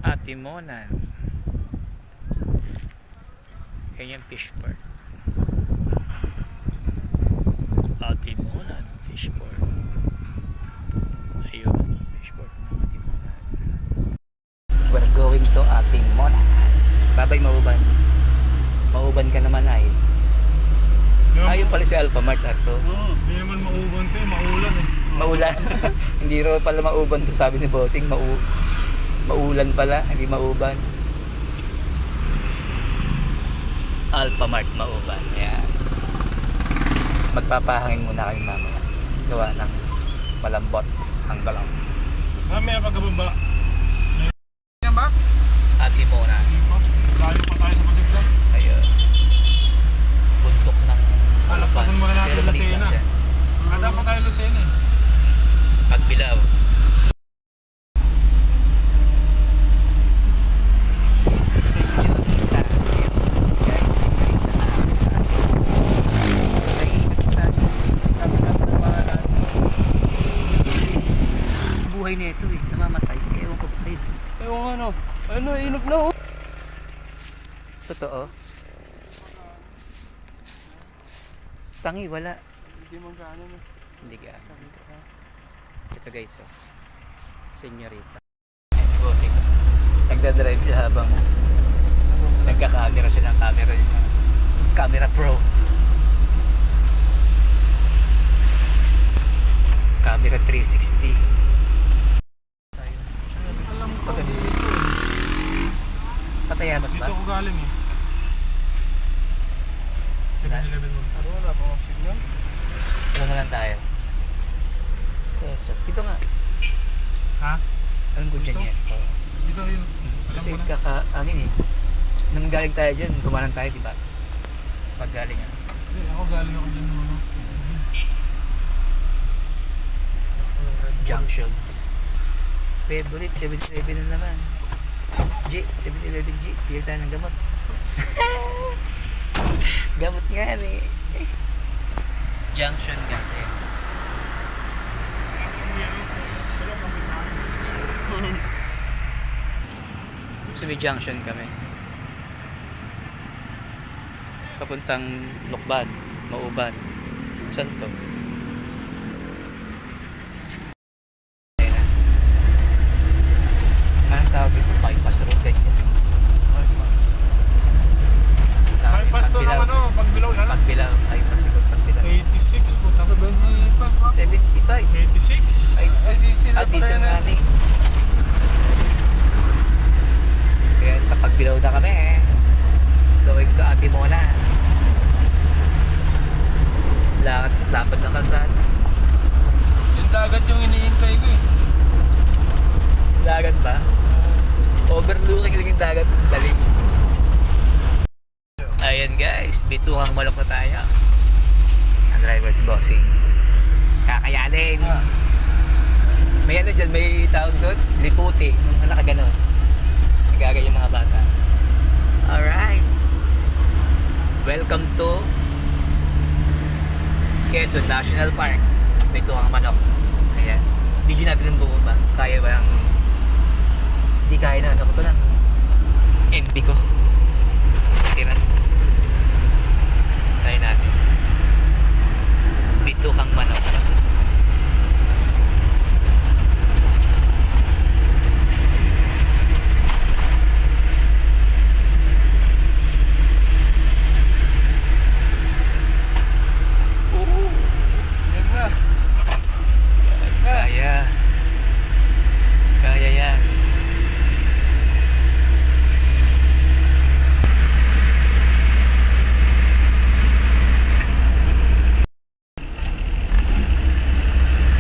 Atimonan. Yan yung fish port. Atimonan fish port. Ayun, fish port ng Atimonan. We're going to Atimonan. Babay Mauban. Mauban ka naman ay. Ayun pala si Alphamart Arto. Oo, hindi naman mauban to, maulan eh. Maulan. Hindi ro pala mauban to, sabi ni Bossing. Maulan pala, hindi mauban. Alphamart Mauban. Ayan. Magpapahangin muna kami mamaya. Gawa ng malambot ang galaw. Mamaya pagkababa. Yan ba? Atimonan. Layo pa tayo sa Pasigsan. Ayun. Bundok ng Alapasan muna natin pero maliit lang Lucena. siya. Kada pa tayo Lucena eh. Pagbilaw. Buhay na ito eh, namamatay. Ewan ko pa rin. Ewan ano, inog na oh. Totoo. Tangi, wala. Hindi mo gaano na. Hindi ka. Ito guys, oh. Senyorita. Si Bossing. Nagdadrive siya habang nagka-camera siya ng camera niya. Camera Pro. Camera 360. Alam ko. Patayamas ba? Dito ko galing eh. 7-Eleven mo. Pero wala pa akong signal. Ano na lang tayo? Yes, dito nga. Ha? Anong good dyan Dito? yan? Oo. Dito yun. Alam Kasi ko na. ano eh. Nang galing tayo dyan, kumanan tayo, di ba? Pag galing ah. Hindi, ako galing ako dyan naman. Junction. Favorite, 7-Eleven na naman. G, 7-Eleven G. Pili tayo ng gamot. Gamot nga eh. Junction kasi. So may junction kami. Papuntang Lokban, Mauban. Saan to? Ayan na. Anong tawag dito? Bypass road ganyan. Bypass to naman oh, pagbilaw na lang. Pagbilaw, bypass road, pagbilaw. 86 po. 75. 75. 86. Ay, diesel nga ni. Kaya kapagbilaw na kami eh. Going to Atimonan. Lapad na kalsada. Yung dagat yung iniintay ko eh. Dagat ba? Overlooking lang yung dagat. Daling. Ayan guys, bituhang malok na tayo. Ang driver si Bossing. Kakayanin. May ano dyan, may tawag doon? Liputi. Nung nakaganon. Nagagay yung mga bata. Alright. Welcome to Quezon National Park. Bituhang manok. Ayan. Video natin ng buo ba? Kaya ba ang... Hindi kaya na. Ano ko to lang. NB ko. Tiran. Try natin. Bituhang manok. Yan na. Kaya. Kaya yan.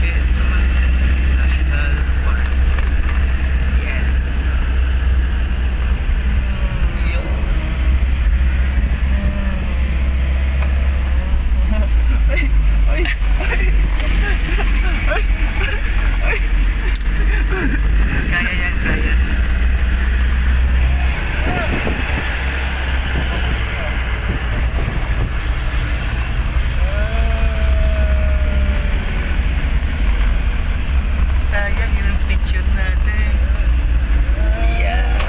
Quezon National Park. Yes. Yun. Kaya yan, kaya. Sayang yung picture natin. Yeah.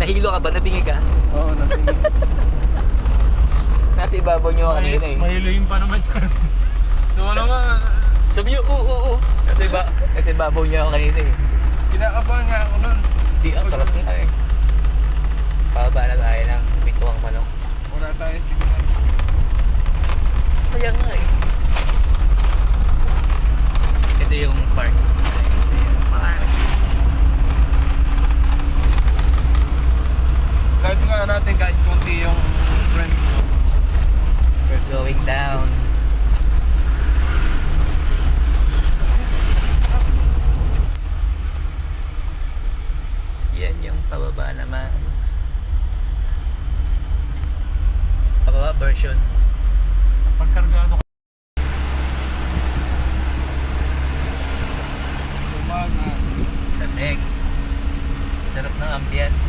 Nahilo ka ba? Nabingi ka? Oo, natingin. Nasa ibabaw niyo ako kanina eh. Mahiluin pa naman dyan. So, ano nga, Sabi niyo, oo. Nasa ibabaw niyo ako kanina eh. kinakabahan nga ako nun. Di, ang sarap nga eh. Pababa na tayo ng bituang manok. Wala tayo signal. Sayang nga eh. Ito yung park. Ito yung park. Kahit nga natin kahit konti yung friend ko. We're going down. Yan yung pababa naman. Pababa version. Pagkargado ka. Umaga. Lamig. Sarap ng ambience.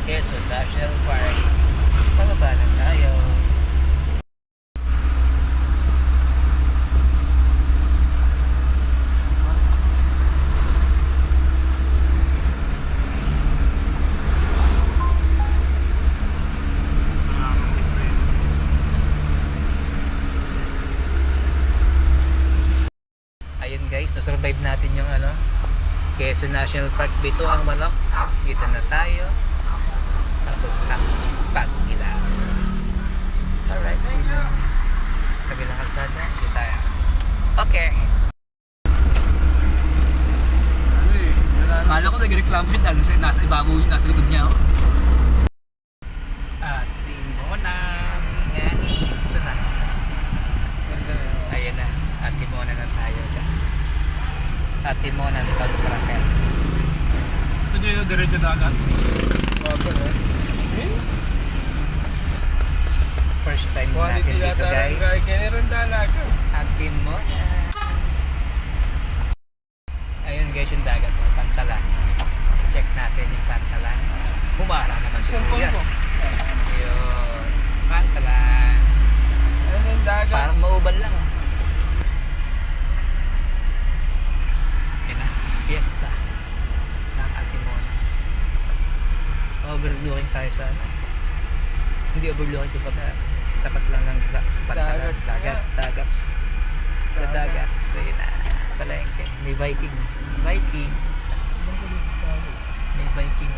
Quezon National Park. Pababa lang tayo. Ayun guys, na-survive natin yung ano, Quezon National Park. Bituang Manok. Dito na tayo. Papuntang Pagila. Alright. Kabilang kalsada. Dito tayo. Okay. Ano eh, wala na. Kala ko nag-reklamo yun dahil nasa ibabaw yun, nasa likod niya ako. Ating mo na. Ngani. Saan na? Ganda na yun. Ayan na. Ating mo na tayo. Ating mo na pag-tracker. Ito dito, diretso dagat. Baba na. First time natin Quality dito yata guys. ng guy. Kaya rin dalaga. Atin mo na. Ayun guys yung dagat mo, Pantalan. Check natin yung Pantalan. Bumara naman si Cellphone Kuya. ko. Ayun, Pantalan. Ano yung dagat? Parang maubal lang. Ayun na, Fiesta ng Altimona. Overlooking tayo sa ano. Hindi overlooking kapag tapat lang ng Pantalan. Dagats nga. Dagats. The Dagats. Ayun na. Palengke. May Viking. May Viking.